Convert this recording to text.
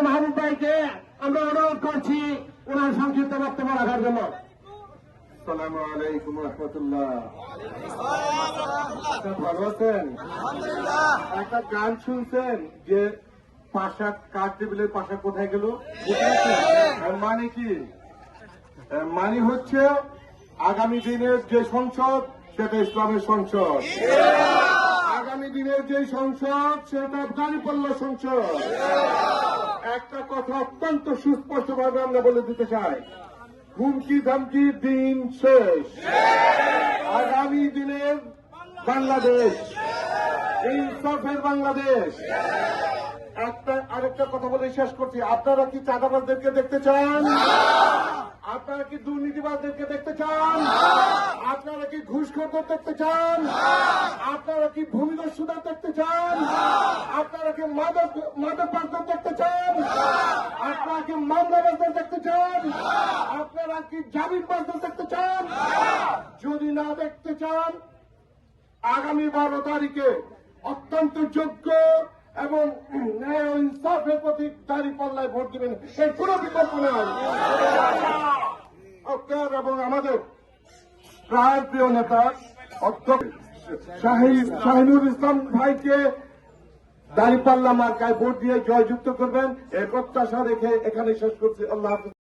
মাহবুব ভাইকে আমরা অনুরোধ করছি ওনার সংক্ষিপ্ত বক্তব্য রাখার জন্য। আসসালামু আলাইকুম রহমতুল্লাহ। ভালো আছেন? একটা গান শুনছেন যে পাশা কার টেবিলের পাশা কোথায় গেল? মানে কি? মানে হচ্ছে আগামী দিনের যে সংসদ সেটা ইসলামের সংসদ, আগামী দিনের যে সংসদ সেটা দাঁড়িপাল্লা সংসদ। একটা কথা অত্যন্ত সুস্পষ্টভাবে আমরা বলে দিতে চাই, হুমকি ধামকির দিন শেষ। আগামী দিনের বাংলাদেশ ইনসাফের বাংলাদেশ। আরেকটা কথা বলে শেষ করছি, আপনারা কি চাঁদাবাজদেরকে দেখতে চান? আপনারা কি দুর্নীতিবাজদেরকে দেখতে চান? আপনারা কি ঘুষখোরদের দেখতে চান? আপনারা কি ভূমিদস্যুদের দেখতে চান? আপনারা কি মাদকবাজদের দেখতে চান? আপনারা কি মামলাবাজদের দেখতে চান? আপনারা কি জামিনবাজদের দেখতে চান? যদি না দেখতে চান, আগামী 12 তারিখে অত্যন্ত যোগ্য এবং ন্যায় ও ইনসাফের প্রতি দাঁড়িপাল্লায় ভোট দিবেন, এর কোন বিকল্প নেই। এবং আমাদের প্রায় প্রিয় নেতা অধ্যক্ষ শাহিনুর ইসলাম ভাইকে দাঁড়িপাল্লা মার্কায় ভোট দিয়ে জয়যুক্ত করবেন, এর প্রত্যাশা রেখে এখানে শেষ করছি। আল্লাহ হাফেজ।